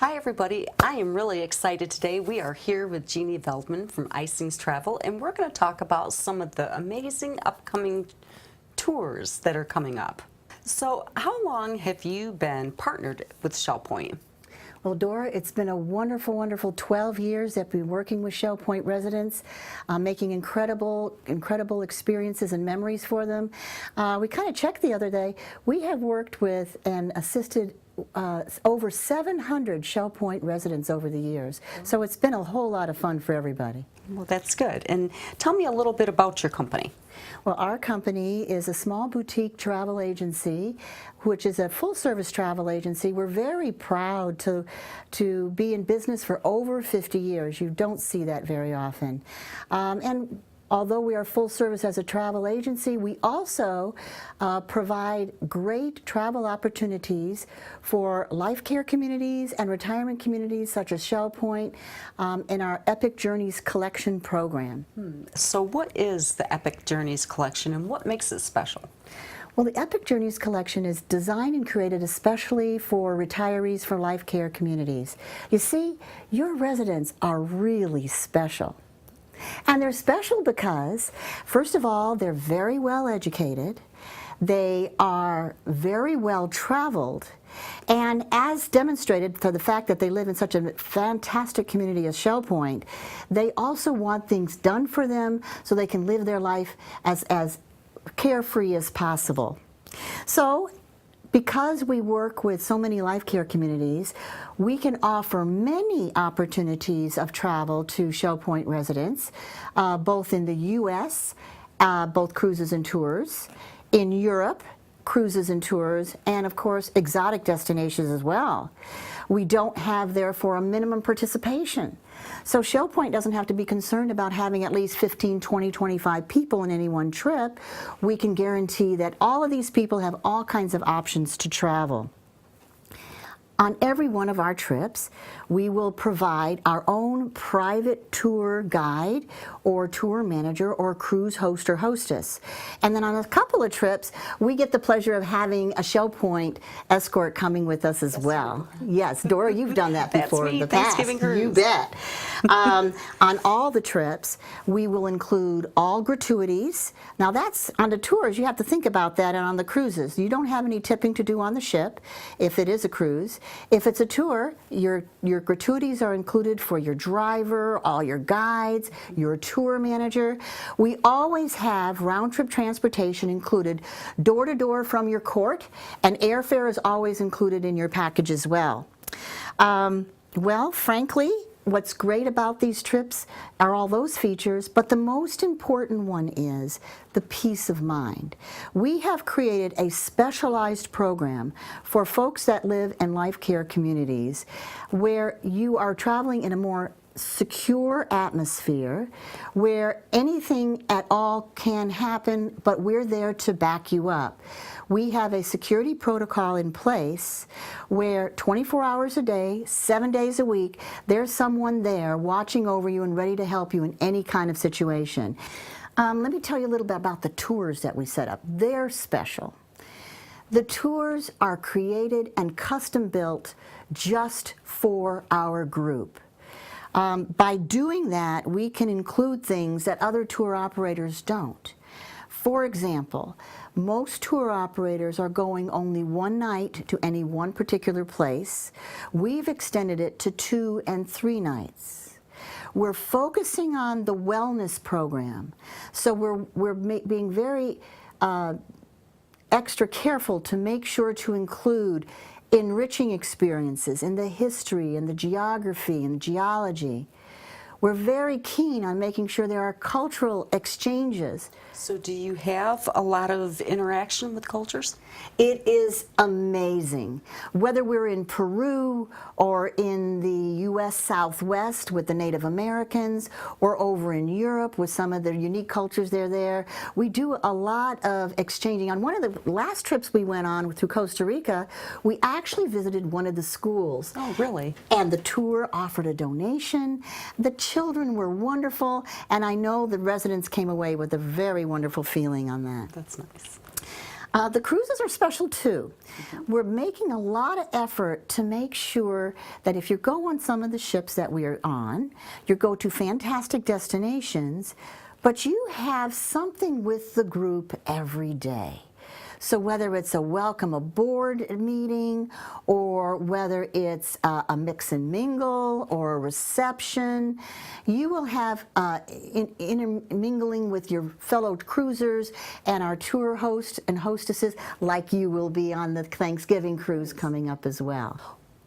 Hi everybody, I am really excited today. We are here with Jeannie Veldman from Isings Travel, and we're going to talk about some of the amazing upcoming tours that are coming up. So how long have you been partnered with Shell Point? Well, Dora, it's been a wonderful, wonderful 12 years that we've been working with Shell Point residents, making incredible experiences and memories for them. We kind of checked the other day. We have worked with and assisted over 700 Shell Point residents over the years. So it's been a whole lot of fun for everybody. Well, that's good. And tell me a little bit about your company. Well, our company is a small boutique travel agency, which is a full-service travel agency. We're very proud to be in business for over 50 years. You don't see that very often. And although we are full service as a travel agency, we also provide great travel opportunities for life care communities and retirement communities such as Shell Point in our Epic Journeys Collection program. So what is the Epic Journeys Collection and what makes it special? Well, the Epic Journeys Collection is designed and created especially for retirees for life care communities. You see, your residents are really special. And they're special because, first of all, they're very well educated, they are very well traveled, and as demonstrated for the fact that they live in such a fantastic community as Shell Point, they also want things done for them so they can live their life as carefree as possible. So, because we work with so many life care communities, we can offer many opportunities of travel to Shell Point residents, both in the U.S., both cruises and tours, in Europe, cruises and tours, and of course exotic destinations as well. We don't have therefore a minimum participation. So Shell Point doesn't have to be concerned about having at least 15, 20, 25 people in any one trip. We can guarantee that all of these people have all kinds of options to travel. On every one of our trips, we will provide our own private tour guide or tour manager or cruise host or hostess. And then on a couple of trips, we get the pleasure of having a Shell Point escort coming with us as well. Yes, Dora, you've done that before in the past. Thanksgiving cruise. You bet. On all the trips, we will include all gratuities. Now that's, on the tours, you have to think about that, and on the cruises, you don't have any tipping to do on the ship if it is a cruise. If it's a tour, your gratuities are included for your driver, all your guides, your tour manager. We always have round-trip transportation included door-to-door from your court, and airfare is always included in your package as well. Well, frankly, what's great about these trips are all those features, but the most important one is the peace of mind. We have created a specialized program for folks that live in life care communities where you are traveling in a more secure atmosphere where anything at all can happen, but we're there to back you up. We have a security protocol in place where 24 hours a day, 7 days a week, there's someone there watching over you and ready to help you in any kind of situation. Let me tell you a little bit about the tours that we set up. They're special. The tours are created and custom built just for our group. By doing that, we can include things that other tour operators don't. For example, most tour operators are going only one night to any one particular place. We've extended it to 2 and 3 nights. We're focusing on the wellness program, so we're being very extra careful to make sure to include enriching experiences in the history and the geography and geology. We're very keen on making sure there are cultural exchanges. So do you have a lot of interaction with cultures? It is amazing. Whether we're in Peru or in the U.S. Southwest with the Native Americans or over in Europe with some of the unique cultures there, we do a lot of exchanging. On one of the last trips we went on through Costa Rica, we actually visited one of the schools. Oh, really? And the tour offered a donation. The children were wonderful, and I know the residents came away with a very wonderful feeling on that. That's nice. The cruises are special too. We're making a lot of effort to make sure that if you go on some of the ships that we are on, you go to fantastic destinations, but you have something with the group every day. So whether it's a welcome aboard meeting, or whether it's a mix and mingle or a reception, you will have intermingling with your fellow cruisers and our tour hosts and hostesses, like you will be on the Thanksgiving cruise coming up as well.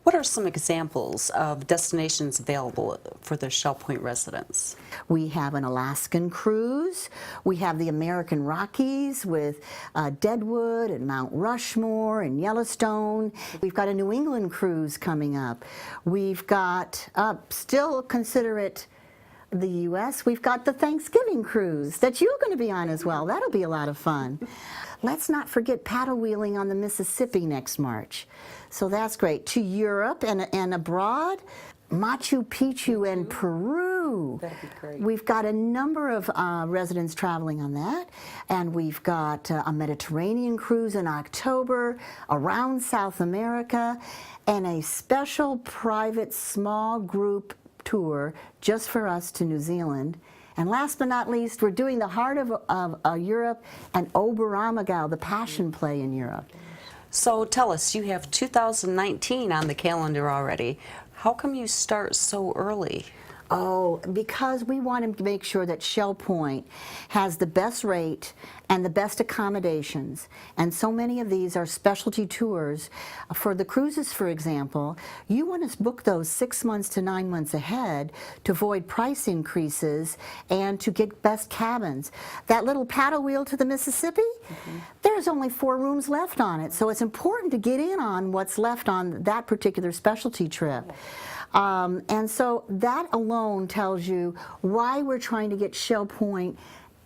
What are some examples of destinations available for the Shell Point residents? We have an Alaskan cruise. We have the American Rockies with Deadwood and Mount Rushmore and Yellowstone. We've got a New England cruise coming up. We've got, still consider it the U.S., we've got the Thanksgiving cruise that you're going to be on as well. That'll be a lot of fun. Let's not forget paddle wheeling on the Mississippi next March. So that's great. To Europe and abroad, Machu Picchu and Peru. That'd be great. We've got a number of residents traveling on that, and we've got a Mediterranean cruise in October around South America, and a special private small group tour just for us to New Zealand. And last but not least, we're doing the heart of Europe and Oberammergau, the Passion Play in Europe. So tell us, you have 2019 on the calendar already. How come you start so early? Oh, because we want to make sure that Shell Point has the best rate and the best accommodations. And so many of these are specialty tours. For the cruises, for example, you want to book those 6 months to 9 months ahead to avoid price increases and to get best cabins. That little paddle wheel to the Mississippi, there's only 4 rooms left on it. So it's important to get in on what's left on that particular specialty trip. And so that alone tells you why we're trying to get Shell Point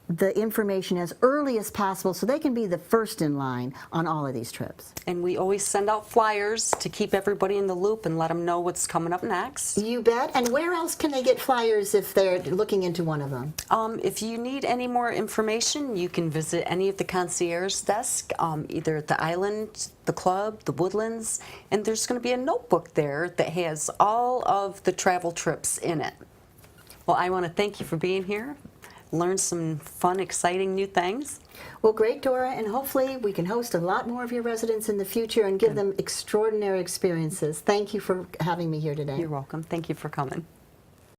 the information as early as possible so they can be the first in line on all of these trips. And we always send out flyers to keep everybody in the loop and let them know what's coming up next. You bet. And where else can they get flyers if they're looking into one of them? If you need any more information, you can visit any of the concierge desk, either at the island, the club, the Woodlands, and there's going to be a notebook there that has all of the travel trips in it. Well, I want to thank you for being here. Learn some fun, exciting new things. Well, great, Dora, and hopefully we can host a lot more of your residents in the future and give them extraordinary experiences. Thank you for having me here today. You're welcome. Thank you for coming.